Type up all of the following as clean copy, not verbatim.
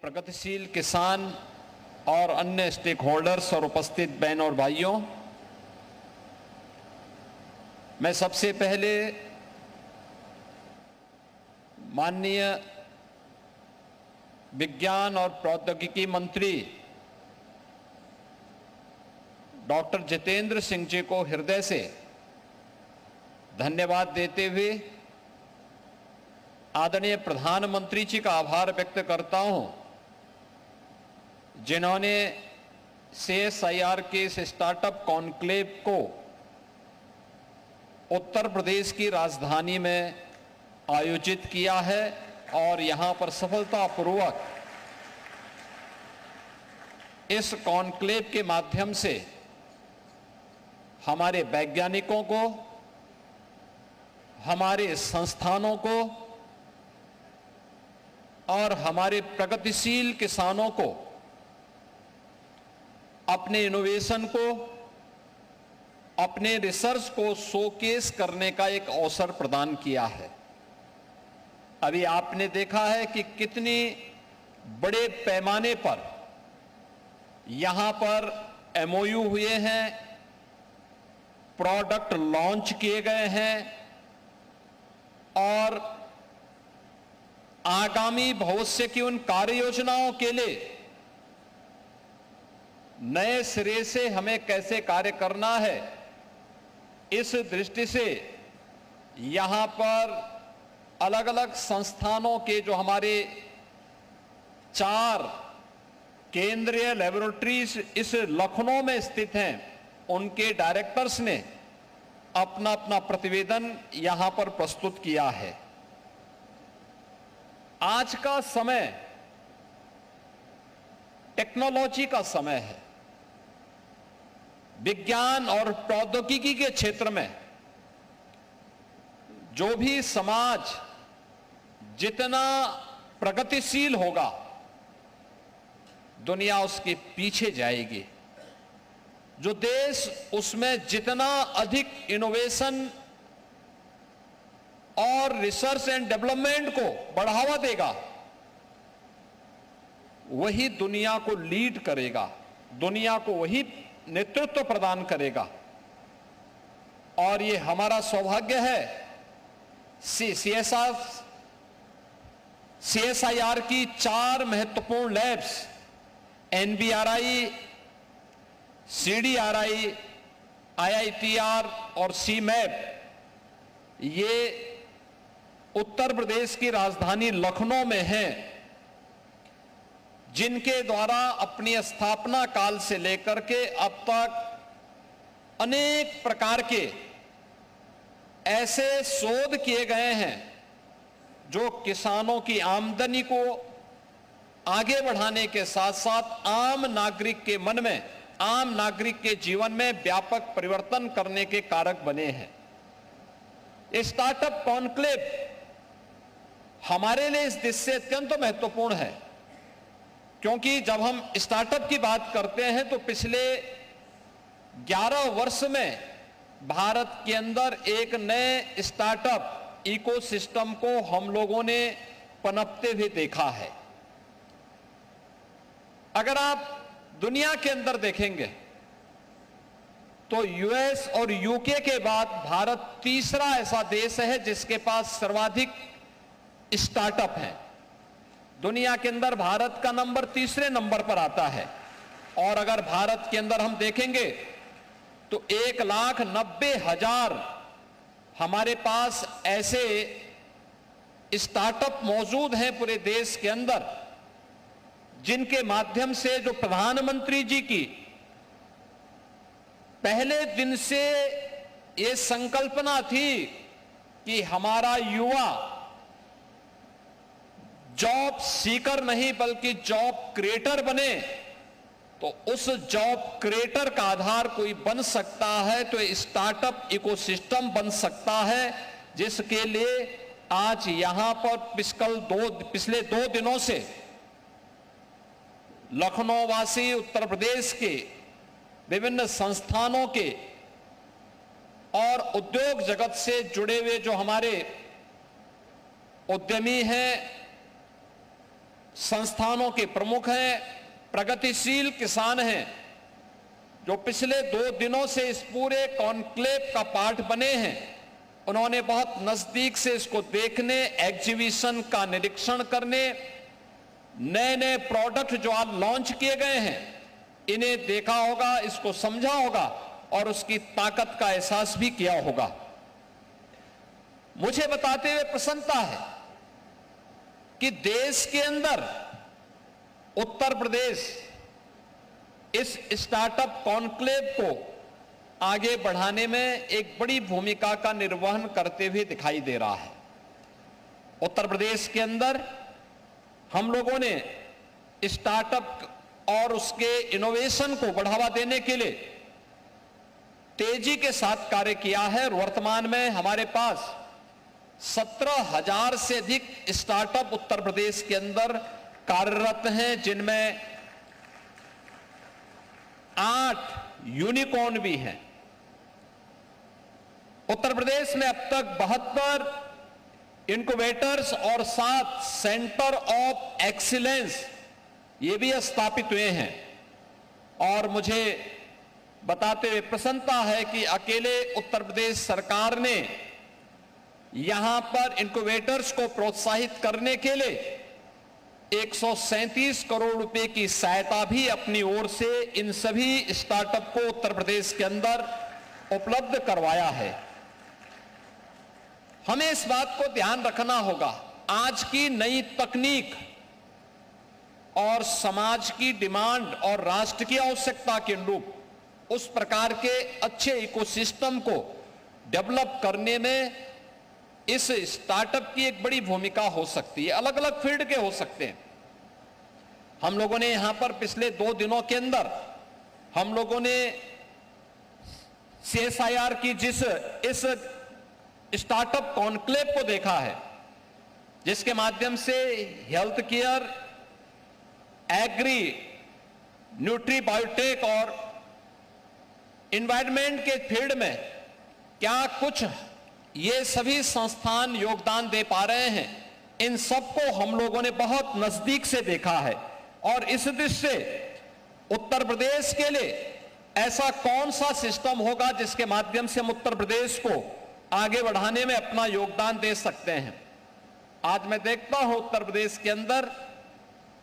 प्रगतिशील किसान और अन्य स्टेक होल्डर्स और उपस्थित बहन और भाइयों, मैं सबसे पहले माननीय विज्ञान और प्रौद्योगिकी मंत्री डॉक्टर जितेंद्र सिंह जी को हृदय से धन्यवाद देते हुए आदरणीय प्रधानमंत्री जी का आभार व्यक्त करता हूं, जिन्होंने CSIR के इस स्टार्टअप कॉन्क्लेव को उत्तर प्रदेश की राजधानी में आयोजित किया है और यहां पर सफलतापूर्वक इस कॉन्क्लेव के माध्यम से हमारे वैज्ञानिकों को, हमारे संस्थानों को और हमारे प्रगतिशील किसानों को अपने इनोवेशन को, अपने रिसर्च को शोकेस करने का एक अवसर प्रदान किया है। अभी आपने देखा है कि कितनी बड़े पैमाने पर यहां पर MOU हुए हैं, प्रोडक्ट लॉन्च किए गए हैं और आगामी भविष्य की उन कार्य योजनाओं के लिए नए सिरे से हमें कैसे कार्य करना है, इस दृष्टि से यहां पर अलग अलग संस्थानों के जो हमारे 4 केंद्रीय लैबोरेटरीज इस लखनऊ में स्थित हैं, उनके डायरेक्टर्स ने अपना अपना प्रतिवेदन यहां पर प्रस्तुत किया है। आज का समय टेक्नोलॉजी का समय है। विज्ञान और प्रौद्योगिकी के क्षेत्र में जो भी समाज जितना प्रगतिशील होगा, दुनिया उसके पीछे जाएगी। जो देश उसमें जितना अधिक इनोवेशन और रिसर्च एंड डेवलपमेंट को बढ़ावा देगा, वही दुनिया को लीड करेगा, दुनिया को वही नेतृत्व प्रदान करेगा। और ये हमारा सौभाग्य है, CSIR की 4 महत्वपूर्ण लैब्स NBRI, CDRI, IITR और CMAP, ये उत्तर प्रदेश की राजधानी लखनऊ में हैं, जिनके द्वारा अपनी स्थापना काल से लेकर के अब तक अनेक प्रकार के ऐसे शोध किए गए हैं जो किसानों की आमदनी को आगे बढ़ाने के साथ साथ आम नागरिक के मन में, आम नागरिक के जीवन में व्यापक परिवर्तन करने के कारक बने हैं। स्टार्टअप कॉन्क्लेव हमारे लिए इस दृष्टि से अत्यंत महत्वपूर्ण है, क्योंकि जब हम स्टार्टअप की बात करते हैं तो पिछले 11 वर्ष में भारत के अंदर एक नए स्टार्टअप इकोसिस्टम को हम लोगों ने पनपते हुए देखा है। अगर आप दुनिया के अंदर देखेंगे तो US और UK के बाद भारत तीसरा ऐसा देश है जिसके पास सर्वाधिक स्टार्टअप हैं। दुनिया के अंदर भारत का नंबर तीसरे नंबर पर आता है। और अगर भारत के अंदर हम देखेंगे तो 1,90,000 हमारे पास ऐसे स्टार्टअप मौजूद हैं पूरे देश के अंदर, जिनके माध्यम से जो प्रधानमंत्री जी की पहले दिन से ये संकल्पना थी कि हमारा युवा जॉब सीकर नहीं बल्कि जॉब क्रिएटर बने, तो उस जॉब क्रिएटर का आधार कोई बन सकता है तो स्टार्टअप इकोसिस्टम बन सकता है, जिसके लिए आज यहां पर पिछले 2 दिनों से लखनऊ वासी, उत्तर प्रदेश के विभिन्न संस्थानों के और उद्योग जगत से जुड़े हुए जो हमारे उद्यमी हैं, संस्थानों के प्रमुख हैं, प्रगतिशील किसान हैं, जो पिछले 2 दिनों से इस पूरे कॉन्क्लेव का पार्ट बने हैं। उन्होंने बहुत नजदीक से इसको देखने, एग्जीबिशन का निरीक्षण करने, नए नए प्रोडक्ट जो आज लॉन्च किए गए हैं इन्हें देखा होगा, इसको समझा होगा और उसकी ताकत का एहसास भी किया होगा। मुझे बताते हुए प्रसन्नता है कि देश के अंदर उत्तर प्रदेश इस स्टार्टअप कॉन्क्लेव को आगे बढ़ाने में एक बड़ी भूमिका का निर्वहन करते हुए दिखाई दे रहा है। उत्तर प्रदेश के अंदर हम लोगों ने स्टार्टअप और उसके इनोवेशन को बढ़ावा देने के लिए तेजी के साथ कार्य किया है। वर्तमान में हमारे पास 17,000 से अधिक स्टार्टअप उत्तर प्रदेश के अंदर कार्यरत हैं, जिनमें 8 यूनिकॉर्न भी हैं। उत्तर प्रदेश में अब तक 72 इनक्यूबेटर्स और 7 सेंटर ऑफ एक्सीलेंस ये भी स्थापित हुए हैं। और मुझे बताते हुए प्रसन्नता है कि अकेले उत्तर प्रदेश सरकार ने यहां पर इनक्यूबेटर्स को प्रोत्साहित करने के लिए 137 करोड़ रुपए की सहायता भी अपनी ओर से इन सभी स्टार्टअप को उत्तर प्रदेश के अंदर उपलब्ध करवाया है। हमें इस बात को ध्यान रखना होगा, आज की नई तकनीक और समाज की डिमांड और राष्ट्र की आवश्यकता के अनुरूप उस प्रकार के अच्छे इकोसिस्टम को डेवलप करने में इस स्टार्टअप की एक बड़ी भूमिका हो सकती है। अलग अलग फील्ड के हो सकते हैं। हम लोगों ने यहां पर पिछले 2 दिनों के अंदर हम लोगों ने CSIR की इस स्टार्टअप कॉन्क्लेव को देखा है, जिसके माध्यम से health care, agri, nutri biotech और एनवायरनमेंट के फील्ड में क्या कुछ ये सभी संस्थान योगदान दे पा रहे हैं, इन सबको हम लोगों ने बहुत नजदीक से देखा है। और इस दृष्टि से उत्तर प्रदेश के लिए ऐसा कौन सा सिस्टम होगा जिसके माध्यम से हम उत्तर प्रदेश को आगे बढ़ाने में अपना योगदान दे सकते हैं। आज मैं देखता हूं उत्तर प्रदेश के अंदर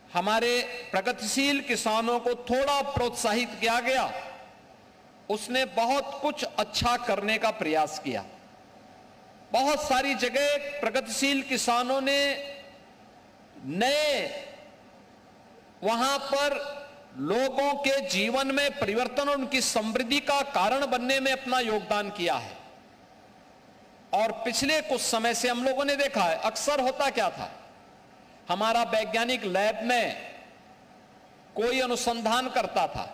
हमारे प्रगतिशील किसानों को थोड़ा प्रोत्साहित किया गया, उसने बहुत कुछ अच्छा करने का प्रयास किया। बहुत सारी जगह प्रगतिशील किसानों ने नए वहां पर लोगों के जीवन में परिवर्तन और उनकी समृद्धि का कारण बनने में अपना योगदान किया है। और पिछले कुछ समय से हम लोगों ने देखा है, अक्सर होता क्या था, हमारा वैज्ञानिक लैब में कोई अनुसंधान करता था,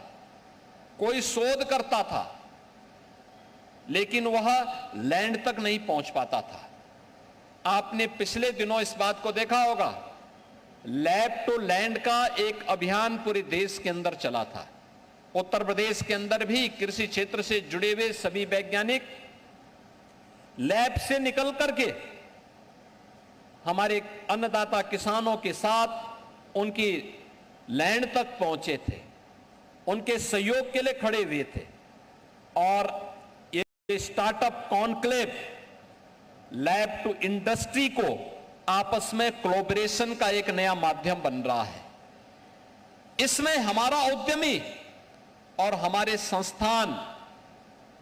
कोई शोध करता था, लेकिन वह लैंड तक नहीं पहुंच पाता था। आपने पिछले दिनों इस बात को देखा होगा, लैब टू लैंड का एक अभियान पूरे देश के अंदर चला था। उत्तर प्रदेश के अंदर भी कृषि क्षेत्र से जुड़े हुए सभी वैज्ञानिक लैब से निकल करके हमारे अन्नदाता किसानों के साथ उनकी लैंड तक पहुंचे थे, उनके सहयोग के लिए खड़े हुए थे। और ये startup conclave lab to industry को आपस में कोलैबोरेशन का एक नया माध्यम बन रहा है। इसमें हमारा उद्यमी और हमारे संस्थान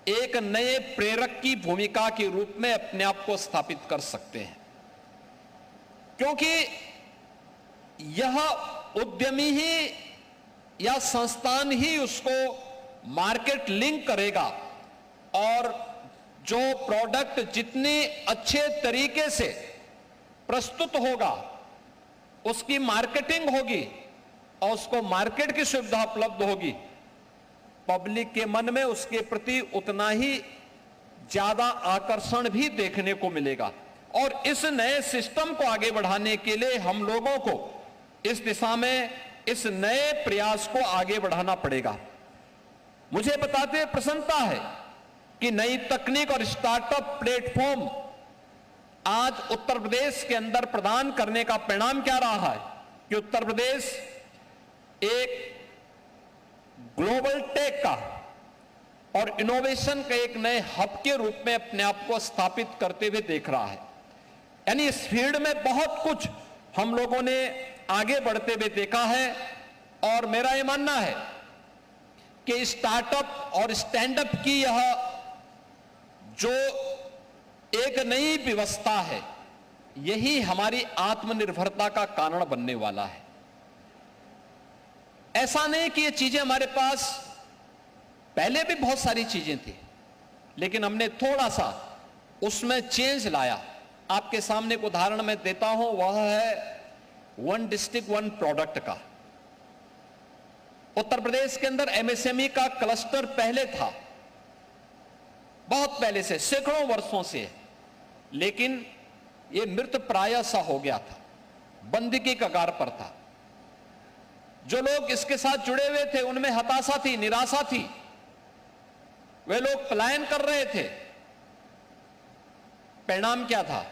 एक नए प्रेरक की भूमिका के रूप में अपने आप को स्थापित कर सकते हैं, क्योंकि यह उद्यमी ही या संस्थान ही उसको मार्केट लिंक करेगा और जो प्रोडक्ट जितने अच्छे तरीके से प्रस्तुत होगा, उसकी मार्केटिंग होगी और उसको मार्केट की सुविधा उपलब्ध होगी, पब्लिक के मन में उसके प्रति उतना ही ज्यादा आकर्षण भी देखने को मिलेगा। और इस नए सिस्टम को आगे बढ़ाने के लिए हम लोगों को इस दिशा में इस नए प्रयास को आगे बढ़ाना पड़ेगा। मुझे बताते हुए प्रसन्नता है कि नई तकनीक और स्टार्टअप प्लेटफॉर्म आज उत्तर प्रदेश के अंदर प्रदान करने का परिणाम क्या रहा है। कि उत्तर प्रदेश एक ग्लोबल टेक का और इनोवेशन के एक नए हब के रूप में अपने आप को स्थापित करते हुए देख रहा है। यानी इस फील्ड में बहुत कुछ हम लोगों ने आगे बढ़ते हुए देखा है और मेरा यह मानना है कि स्टार्टअप और स्टैंडअप की यह जो एक नई व्यवस्था है, यही हमारी आत्मनिर्भरता का कारण बनने वाला है। ऐसा नहीं कि ये चीजें हमारे पास पहले भी बहुत सारी चीजें थी, लेकिन हमने थोड़ा सा उसमें चेंज लाया। आपके सामने एक उदाहरण मैं देता हूं, वह है वन डिस्ट्रिक्ट वन प्रोडक्ट का। उत्तर प्रदेश के अंदर एमएसएमई का क्लस्टर पहले था, बहुत पहले से, सैकड़ों वर्षों से, लेकिन यह मृत प्राय सा हो गया था, बंदी की कगार पर था। जो लोग इसके साथ जुड़े हुए थे उनमें हताशा थी, निराशा थी, वे लोग पलायन कर रहे थे। परिणाम क्या था?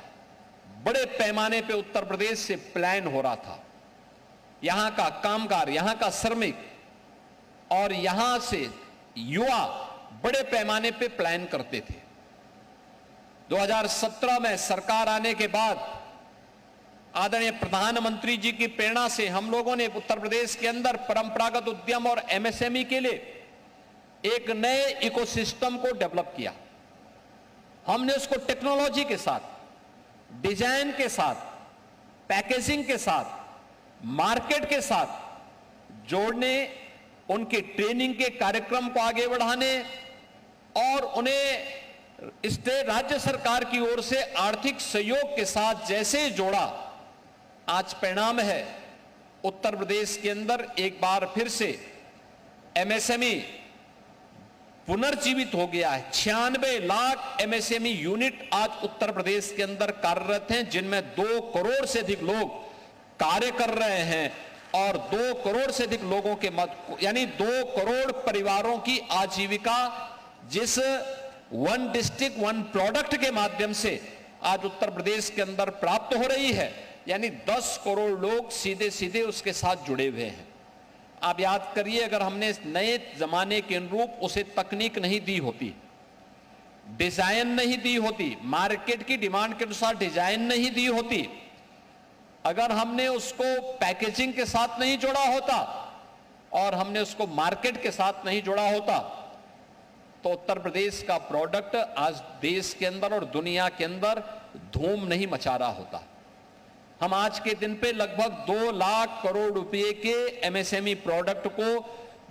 बड़े पैमाने पे उत्तर प्रदेश से पलायन हो रहा था। यहां का कामगार, यहां का श्रमिक और यहां से युवा बड़े पैमाने पे पलायन करते थे। 2017 में सरकार आने के बाद आदरणीय प्रधानमंत्री जी की प्रेरणा से हम लोगों ने उत्तर प्रदेश के अंदर परंपरागत उद्यम और एमएसएमई के लिए एक नए इकोसिस्टम को डेवलप किया। हमने उसको टेक्नोलॉजी के साथ, डिजाइन के साथ, पैकेजिंग के साथ, मार्केट के साथ जोड़ने, उनके ट्रेनिंग के कार्यक्रम को आगे बढ़ाने और उन्हें स्टेट राज्य सरकार की ओर से आर्थिक सहयोग के साथ जैसे जोड़ा, आज परिणाम है उत्तर प्रदेश के अंदर एक बार फिर से एमएसएमई पुनर्जीवित हो गया है। 96 लाख एमएसएमई यूनिट आज उत्तर प्रदेश के अंदर कार्यरत हैं, जिनमें 2 करोड़ से अधिक लोग कार्य कर रहे हैं और 2 करोड़ से अधिक लोगों के यानी 2 करोड़ परिवारों की आजीविका जिस वन डिस्ट्रिक्ट वन प्रोडक्ट के माध्यम से आज उत्तर प्रदेश के अंदर प्राप्त हो रही है, यानी 10 करोड़ लोग सीधे सीधे उसके साथ जुड़े हुए हैं। आप याद करिए, अगर हमने इस नए जमाने के अनुरूप उसे तकनीक नहीं दी होती, डिजाइन नहीं दी होती, मार्केट की डिमांड के अनुसार डिजाइन नहीं दी होती, अगर हमने उसको पैकेजिंग के साथ नहीं जोड़ा होता और हमने उसको मार्केट के साथ नहीं जोड़ा होता, तो उत्तर प्रदेश का प्रोडक्ट आज देश के अंदर और दुनिया के अंदर धूम नहीं मचा रहा होता। हम आज के दिन पे लगभग 2 लाख करोड़ रुपए के एमएसएमई प्रोडक्ट को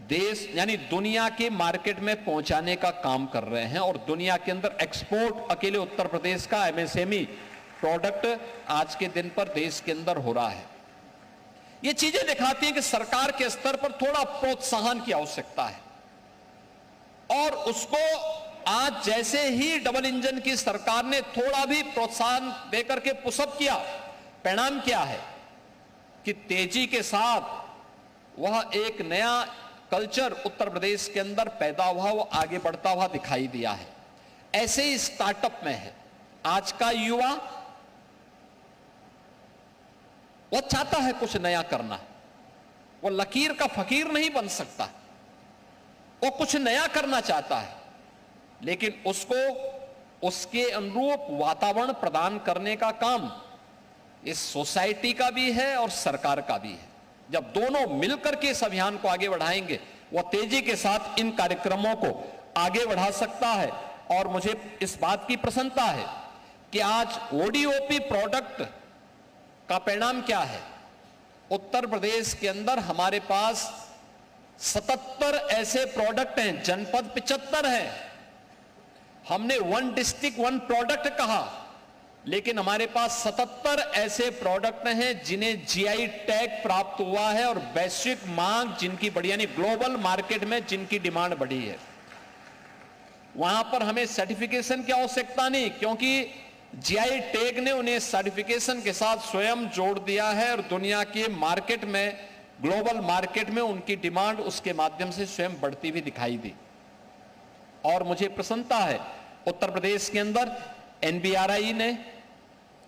देश यानी दुनिया के मार्केट में पहुंचाने का काम कर रहे हैं और दुनिया के अंदर एक्सपोर्ट अकेले उत्तर प्रदेश का एमएसएमई प्रोडक्ट आज के दिन पर देश के अंदर हो रहा है। ये चीजें दिखाती हैं कि सरकार के स्तर पर थोड़ा प्रोत्साहन की आवश्यकता है और उसको आज जैसे ही डबल इंजन की सरकार ने थोड़ा भी प्रोत्साहन देकर के पुशअप किया, परिणाम क्या है कि तेजी के साथ वह एक नया कल्चर उत्तर प्रदेश के अंदर पैदा हुआ, वो आगे बढ़ता हुआ दिखाई दिया है। ऐसे ही स्टार्टअप में है, आज का युवा वो चाहता है कुछ नया करना, वो लकीर का फकीर नहीं बन सकता, वो कुछ नया करना चाहता है, लेकिन उसको उसके अनुरूप वातावरण प्रदान करने का काम इस सोसाइटी का भी है और सरकार का भी है। जब दोनों मिलकर के इस अभियान को आगे बढ़ाएंगे, वह तेजी के साथ इन कार्यक्रमों को आगे बढ़ा सकता है। और मुझे इस बात की प्रसन्नता है कि आज ओडीओपी प्रोडक्ट का परिणाम क्या है। उत्तर प्रदेश के अंदर हमारे पास 77 ऐसे प्रोडक्ट हैं, जनपद 75 हैं। हमने वन डिस्ट्रिक्ट वन प्रोडक्ट कहा, लेकिन हमारे पास 77 ऐसे प्रोडक्ट हैं जिन्हें जीआई टैग प्राप्त हुआ है और वैश्विक मांग जिनकी बढ़ी, यानी ग्लोबल मार्केट में जिनकी डिमांड बढ़ी है। वहां पर हमें सर्टिफिकेशन की आवश्यकता नहीं, क्योंकि जीआई टैग ने उन्हें सर्टिफिकेशन के साथ स्वयं जोड़ दिया है और दुनिया के मार्केट में, ग्लोबल मार्केट में उनकी डिमांड उसके माध्यम से स्वयं बढ़ती हुई दिखाई दी। और मुझे प्रसन्नता है उत्तर प्रदेश के अंदर एनबीआरआई ने,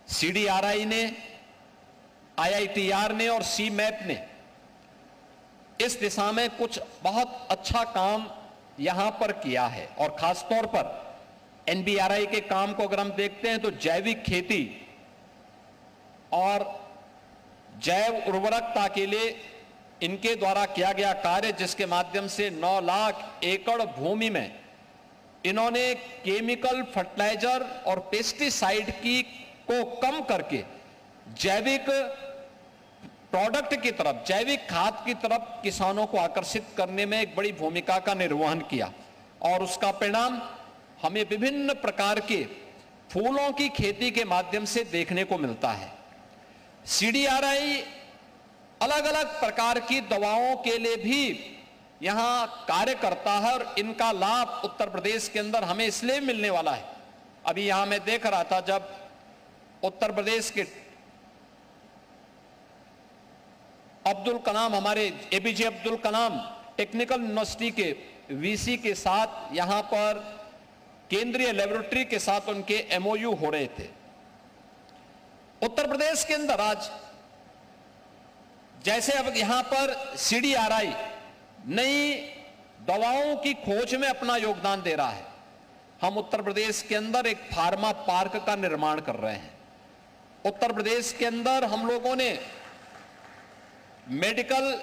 सीडीआरआई ने IITR ने और CMAP ने इस दिशा में कुछ बहुत अच्छा काम यहां पर किया है। और खासतौर पर NBRI के काम को अगर हम देखते हैं तो जैविक खेती और जैव उर्वरकता के लिए इनके द्वारा किया गया कार्य, जिसके माध्यम से 9 लाख एकड़ भूमि में इन्होंने केमिकल फर्टिलाइजर और पेस्टिसाइड को कम करके जैविक प्रोडक्ट की तरफ, जैविक खाद की तरफ किसानों को आकर्षित करने में एक बड़ी भूमिका का निर्वहन किया। और उसका परिणाम हमें विभिन्न प्रकार के फूलों की खेती के माध्यम से देखने को मिलता है। CDRI अलग अलग प्रकार की दवाओं के लिए भी यहां कार्य करता है और इनका लाभ उत्तर प्रदेश के अंदर हमें इसलिए मिलने वाला है। अभी यहां मैं देख रहा था, जब उत्तर प्रदेश के अब्दुल कलाम, हमारे APJ Abdul Kalam technical university के VC के साथ यहां पर केंद्रीय लेबोरेटरी के साथ उनके MOU हो रहे थे। उत्तर प्रदेश के अंदर आज जैसे अब यहां पर CDRI नई दवाओं की खोज में अपना योगदान दे रहा है, हम उत्तर प्रदेश के अंदर एक फार्मा पार्क का निर्माण कर रहे हैं। उत्तर प्रदेश के अंदर हम लोगों ने मेडिकल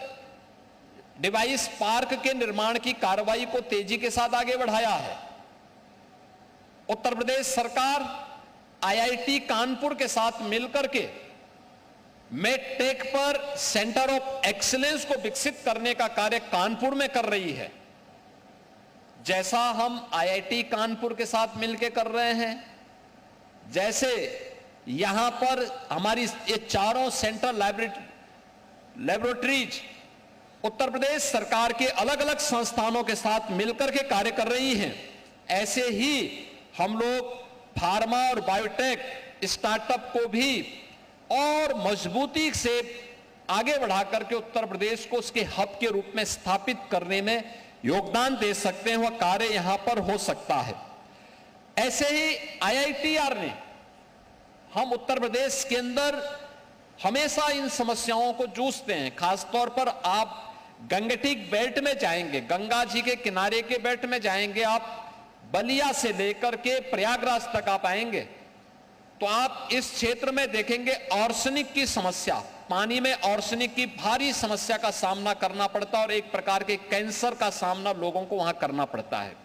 डिवाइस पार्क के निर्माण की कार्रवाई को तेजी के साथ आगे बढ़ाया है। उत्तर प्रदेश सरकार IIT कानपुर के साथ मिलकर के मेडटेक पर सेंटर ऑफ एक्सीलेंस को विकसित करने का कार्य कानपुर में कर रही है। जैसा हम IIT कानपुर के साथ मिलकर कर रहे हैं, जैसे यहां पर हमारी ये चारों सेंट्रल लेबोरेटरीज उत्तर प्रदेश सरकार के अलग अलग संस्थानों के साथ मिलकर के कार्य कर रही हैं, ऐसे ही हम लोग फार्मा और बायोटेक स्टार्टअप को भी और मजबूती से आगे बढ़ा करके उत्तर प्रदेश को उसके हब के रूप में स्थापित करने में योगदान दे सकते हैं। वह कार्य यहां पर हो सकता है। ऐसे ही IITR ने, हम उत्तर प्रदेश के अंदर हमेशा इन समस्याओं को जूझते हैं। खासतौर पर आप गंगटिक बेल्ट में जाएंगे, गंगा जी के किनारे के बेल्ट में जाएंगे, आप बलिया से लेकर के प्रयागराज तक आप आएंगे तो आप इस क्षेत्र में देखेंगे आर्सेनिक की समस्या, पानी में आर्सेनिक की भारी समस्या का सामना करना पड़ता है और एक प्रकार के कैंसर का सामना लोगों को वहां करना पड़ता है।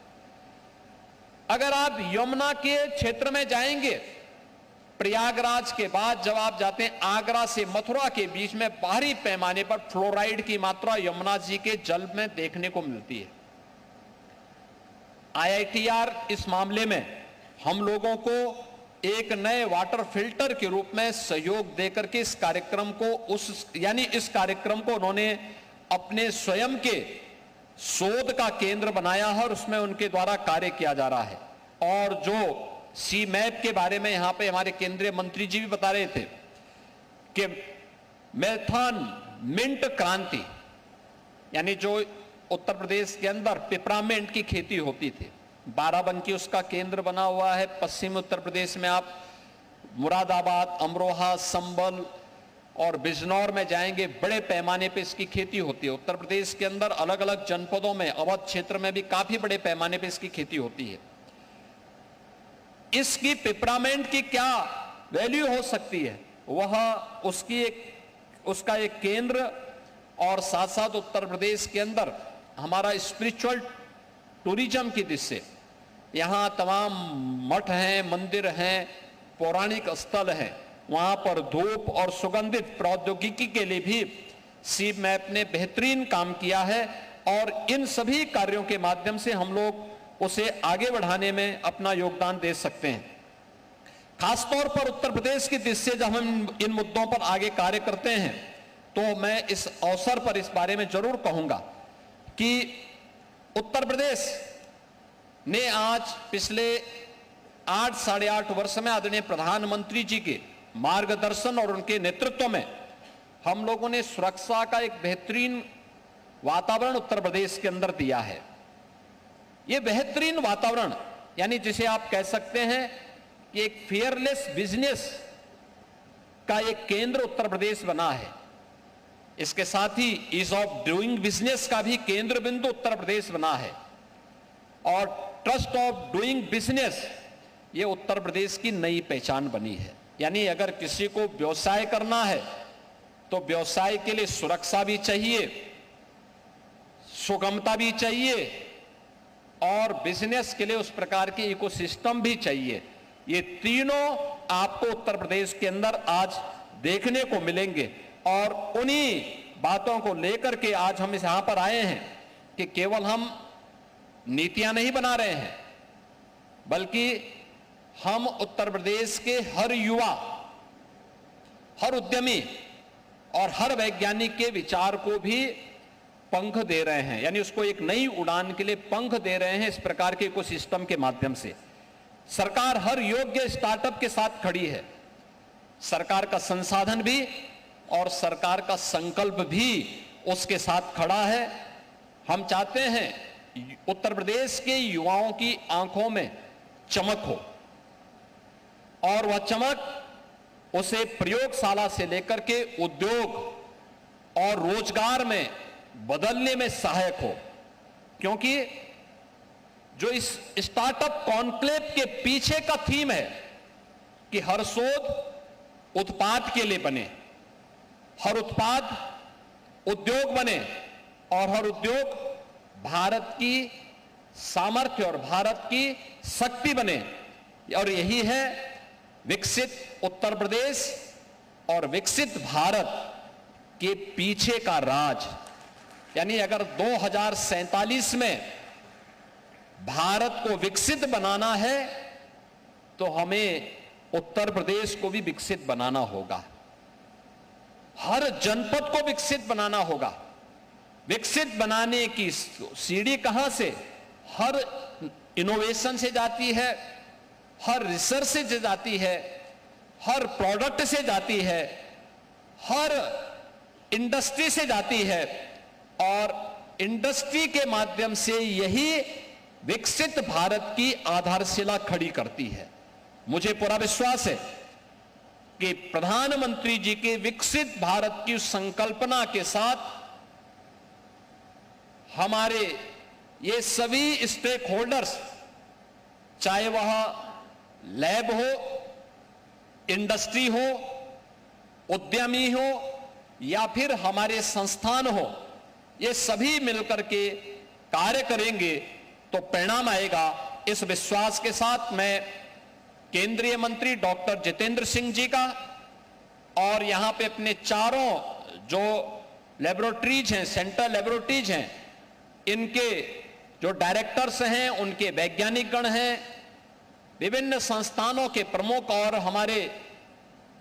अगर आप यमुना के क्षेत्र में जाएंगे, प्रयागराज के बाद जब आप जाते हैं आगरा से मथुरा के बीच में, भारी पैमाने पर फ्लोराइड की मात्रा यमुना जी के जल में देखने को मिलती है। IITR इस मामले में हम लोगों को एक नए वाटर फिल्टर के रूप में सहयोग देकर के इस कार्यक्रम को इस कार्यक्रम को उन्होंने अपने स्वयं के शोध का केंद्र बनाया है और उसमें उनके द्वारा कार्य किया जा रहा है। और जो CMAP के बारे में यहां पे हमारे केंद्रीय मंत्री जी भी बता रहे थे कि मेथन मिंट क्रांति, यानी जो उत्तर प्रदेश के अंदर पिपरामेंट की खेती होती थी, बाराबंकी उसका केंद्र बना हुआ है। पश्चिमी उत्तर प्रदेश में आप मुरादाबाद, अमरोहा, संबल और बिजनौर में जाएंगे, बड़े पैमाने पे इसकी खेती होती है। उत्तर प्रदेश के अंदर अलग अलग जनपदों में, अवध क्षेत्र में भी काफी बड़े पैमाने पे इसकी खेती होती है। इसकी पिपरामेंट की क्या वैल्यू हो सकती है, वह उसका एक केंद्र और साथ साथ उत्तर प्रदेश के अंदर हमारा स्पिरिचुअल टूरिज्म की दृष्टि से यहां तमाम मठ हैं, मंदिर हैं, पौराणिक स्थल हैं, वहां पर धूप और सुगंधित प्रौद्योगिकी के लिए भी CMAP ने बेहतरीन काम किया है और इन सभी कार्यों के माध्यम से हम लोग उसे आगे बढ़ाने में अपना योगदान दे सकते हैं। खासतौर पर उत्तर प्रदेश की दृष्टि से जब हम इन मुद्दों पर आगे कार्य करते हैं तो मैं इस अवसर पर इस बारे में जरूर कहूंगा कि उत्तर प्रदेश ने आज पिछले 8 साढ़े 8 वर्ष में आदरणीय प्रधानमंत्री जी के मार्गदर्शन और उनके नेतृत्व में हम लोगों ने सुरक्षा का एक बेहतरीन वातावरण उत्तर प्रदेश के अंदर दिया है। यह बेहतरीन वातावरण, यानी जिसे आप कह सकते हैं कि एक फियरलेस बिजनेस का एक केंद्र उत्तर प्रदेश बना है। इसके साथ ही ईज ऑफ डूइंग बिजनेस का भी केंद्र बिंदु उत्तर प्रदेश बना है और ट्रस्ट ऑफ डूइंग बिजनेस ये उत्तर प्रदेश की नई पहचान बनी है। यानी अगर किसी को व्यवसाय करना है तो व्यवसाय के लिए सुरक्षा भी चाहिए, सुगमता भी चाहिए और बिजनेस के लिए उस प्रकार के इकोसिस्टम भी चाहिए। ये तीनों आपको उत्तर प्रदेश के अंदर आज देखने को मिलेंगे और उन्हीं बातों को लेकर के आज हम यहां पर आए हैं कि केवल हम नीतियां नहीं बना रहे हैं, बल्कि हम उत्तर प्रदेश के हर युवा, हर उद्यमी और हर वैज्ञानिक के विचार को भी पंख दे रहे हैं, यानी उसको एक नई उड़ान के लिए पंख दे रहे हैं। इस प्रकार के इकोसिस्टम के माध्यम से सरकार हर योग्य स्टार्टअप के साथ खड़ी है। सरकार का संसाधन भी और सरकार का संकल्प भी उसके साथ खड़ा है। हम चाहते हैं उत्तर प्रदेश के युवाओं की आंखों में चमक हो और वह चमक उसे प्रयोगशाला से लेकर के उद्योग और रोजगार में बदलने में सहायक हो, क्योंकि जो इस स्टार्टअप कॉन्क्लेव के पीछे का थीम है कि हर शोध उत्पाद के लिए बने, हर उत्पाद उद्योग बने और हर उद्योग भारत की सामर्थ्य और भारत की शक्ति बने। और यही है विकसित उत्तर प्रदेश और विकसित भारत के पीछे का राज। यानी अगर 2047 में भारत को विकसित बनाना है तो हमें उत्तर प्रदेश को भी विकसित बनाना होगा, हर जनपद को विकसित बनाना होगा। विकसित बनाने की सीढ़ी कहां से? हर इनोवेशन से जाती है, हर रिसर्च से जाती है, हर प्रोडक्ट से जाती है, हर इंडस्ट्री से जाती है और इंडस्ट्री के माध्यम से यही विकसित भारत की आधारशिला खड़ी करती है। मुझे पूरा विश्वास है कि प्रधानमंत्री जी के विकसित भारत की संकल्पना के साथ हमारे ये सभी स्टेक होल्डर्स, चाहे वह लैब हो, इंडस्ट्री हो, उद्यमी हो या फिर हमारे संस्थान हो, ये सभी मिलकर के कार्य करेंगे तो परिणाम आएगा। इस विश्वास के साथ मैं केंद्रीय मंत्री डॉक्टर जितेंद्र सिंह जी का और यहां पे अपने चारों जो लेबोरेटरीज हैं, सेंट्रल लेबोरेटरीज हैं, इनके जो डायरेक्टर्स हैं, उनके वैज्ञानिक गण हैं, विभिन्न संस्थानों के प्रमुख और हमारे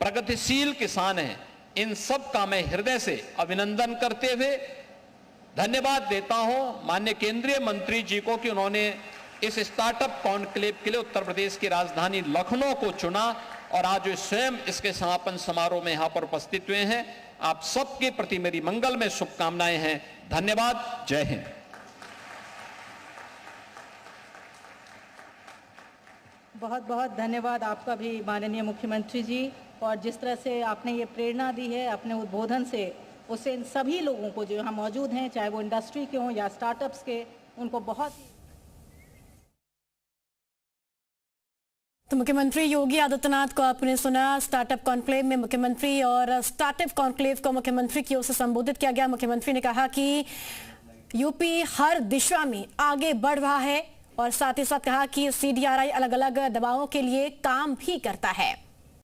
प्रगतिशील किसान हैं, इन सब का मैं हृदय से अभिनंदन करते हुए धन्यवाद देता हूं माननीय केंद्रीय मंत्री जी को कि उन्होंने इस स्टार्टअप कॉन्क्लेव के लिए उत्तर प्रदेश की राजधानी लखनऊ को चुना और आज वे स्वयं इसके समापन समारोह में यहां पर उपस्थित हुए हैं। आप सबके प्रति मेरी मंगल में शुभकामनाएं हैं। धन्यवाद। जय हिंद। बहुत बहुत धन्यवाद आपका भी माननीय मुख्यमंत्री जी। और जिस तरह से आपने ये प्रेरणा दी है अपने उद्बोधन से, उससे इन सभी लोगों को जो यहाँ मौजूद हैं, चाहे वो इंडस्ट्री के हों या स्टार्टअप्स के, उनको बहुत। तो मुख्यमंत्री योगी आदित्यनाथ को आपने सुना। स्टार्टअप कॉन्क्लेव में मुख्यमंत्री और स्टार्टअप कॉन्क्लेव को मुख्यमंत्री की ओर से संबोधित किया गया। मुख्यमंत्री ने कहा कि यूपी हर दिशा में आगे बढ़ रहा है और साथ ही साथ कहा कि CDRI अलग अलग दबावों के लिए काम भी करता है।